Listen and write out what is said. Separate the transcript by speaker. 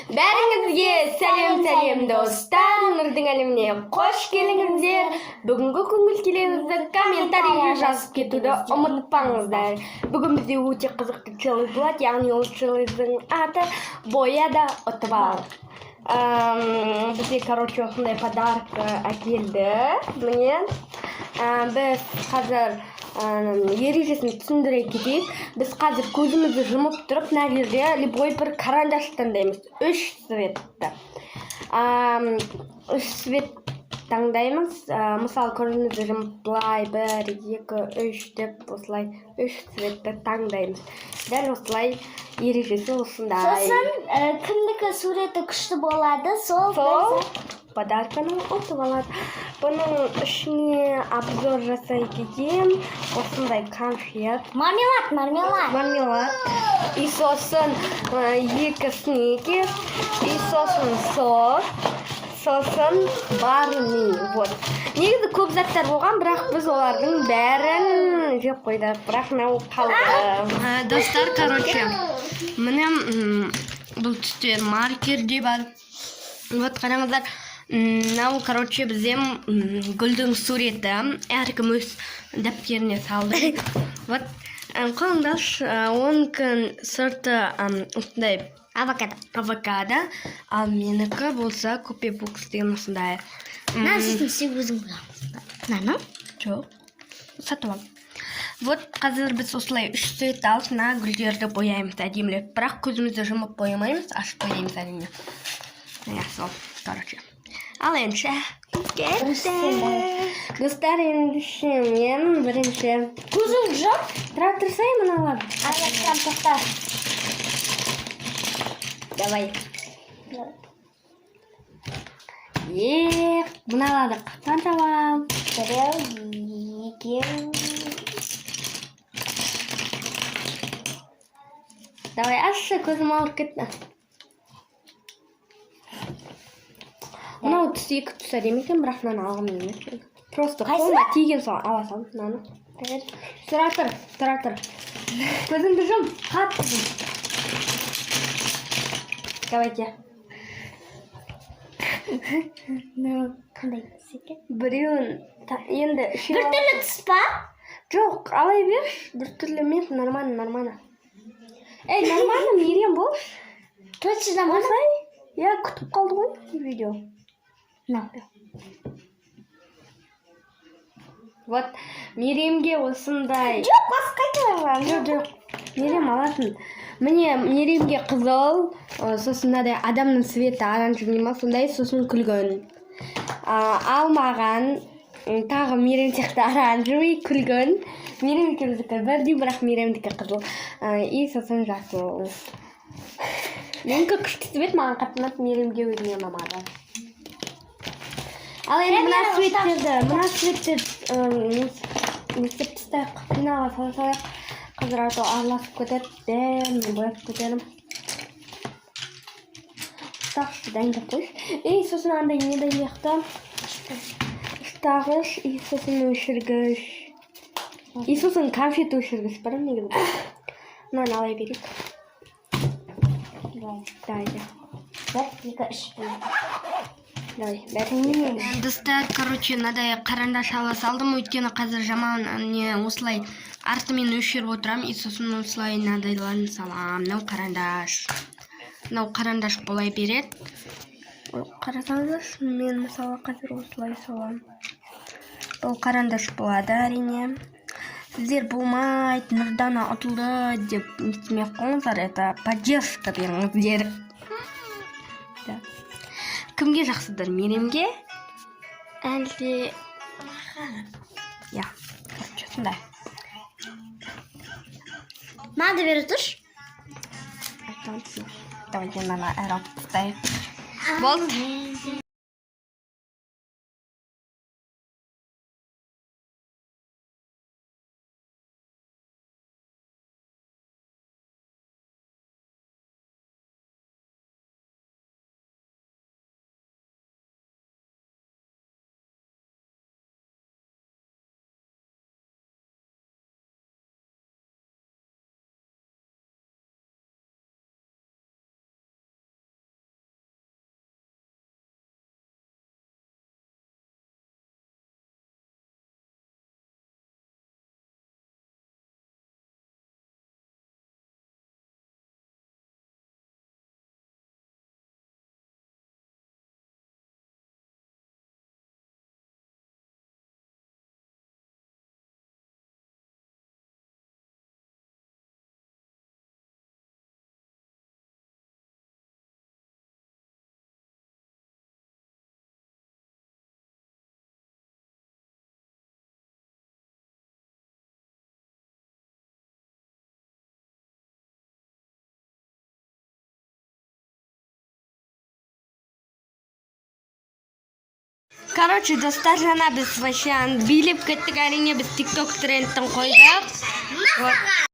Speaker 1: Бәріңізге сәлем достар, Нұрдың әлеміне қош келіңіздер. Бүгінгі көңіл-күйіңізді комментарийге жазып кетуді ұмытпаңыздар. Бүгін бізде өте қызықты челлендж болады, яғни ол челлендждің аты бояда ұтып ал. Бізде, осындай подарок әкелді. Міне, біз қазір ережесін түсіндіре кетейік. Біз қазір көзімізді жұмып тұрып, мына жерде любой бір карандаш таңдаймыз. 3 цветті. 3 цвет таңдаймыз. Мысалы, көзімізді жұмып былай 1, 2, 3 деп осылай 3 цветті таңдаймыз. Дәл осылай ережесі осындай.
Speaker 2: Сосын кімдікі суреті күшті болады, сол
Speaker 1: подарканы ұтып алады. Бұның ішіне обзор жасай кетем. Осындай конфет.
Speaker 2: Мармелад.
Speaker 1: И сосын 2 снекер. И сосын сок. Сосын барни. Вот. Негізі көп заттар болған, бірақ біз олардың бәрін жеп қойдық. Бірақ мынау қалды. Достар, міне бұл түстер маркерде бар. Вот, қараңыздар. Мынау, бізде гүлдің суреті. Әркім өз дәптеріне салды. Вот, қолыңдаш, оныкі сырты осындай авокадо, ал менікі болса көпе бокс деген осындай.
Speaker 2: Сен өзің бұлаңыз.
Speaker 1: Жоқ, сатып ал. Вот, қазір біз осылай 3 цвет алып, мына гүлдерді бояймыз әдемілеп. Бірақ көзімізді жұмып боямаймыз, ашып бояймыз әрине. Сол, ал енді кетті. Достар, ендеше мен бірінші
Speaker 2: Көзің жап?
Speaker 1: трактор сай мыналар.
Speaker 2: Аяқтан тоқта.
Speaker 1: Давай. Мыналадық. Қаншалам?
Speaker 2: 1, 2.
Speaker 1: Давай, ашшы, көзім ауырып кетті. Мынау түс 2 түс әдемі екен, бірақ мынаны алғым келмейді. Просто қолыма тиген соң ала салдым мынаны. Тұра тұр. Көзіңді жұм, қатты жұм. Давайте.
Speaker 2: Қандай түс екен?
Speaker 1: Біреуін енді
Speaker 2: Бір түрлі түс па?
Speaker 1: Жоқ, алай берш. Бір түрлі емес, нормально. Эй, нормально, Мирем болш.
Speaker 2: Точно нормально?
Speaker 1: Я күтіп қалды ғой видео. Вот, Миремге осындай.
Speaker 2: Жоқ, басқа келем.
Speaker 1: Жоқ. Мирем алатын. Міне, Миремге қызыл, сосын мынадай адамның светі оранжевый ма, сондай, сосын күлгін. Ал маған тағы Мирем сияқты оранжевый, күлгін. Мирем екеуміздікі бірдей, бірақ Миремдікі қызыл. И сосын жасыл. Менікі күшті цвет, маған қатты ұнады, Миремге өзіне ұнамады. Ал енді мына светтерді мектеп тастайық, қинаға салайық. Қазір араласып кетеді, мен бояп кетерім. Ұстағышты дайындап қойш. Сосын андай не дайындақта? Ұстағыш, сосын өшіргіш. Сосын конфет өшіргіш бар негізі. Мынаны алай берейік. Давай.
Speaker 2: 1, 2,
Speaker 1: 3. Достар, мынадай қарандаш ала салдым, өйткені қазір жаман осылай артымен өшіріп отырам, сосын осылай мынадайларын салам. Мынау қарандаш болай береді. Қарасаңыз, мен мысалы қазір осылай салам. Бұл қарандаш болады әрине. Сіздер болмайды, Нұрдана ұтылды деп нетмей қойыңыздар, это поддержка беріңіздер. Кімге жақсыdır, Миремге? Әлде... Сондай.
Speaker 2: Надо берітіш?
Speaker 1: Давай, мынаны әрі тастайық. Болды. Короче, достар жана біз вообще билеп кеттік, әрине біз TikTok трендтін қойдық. Вот.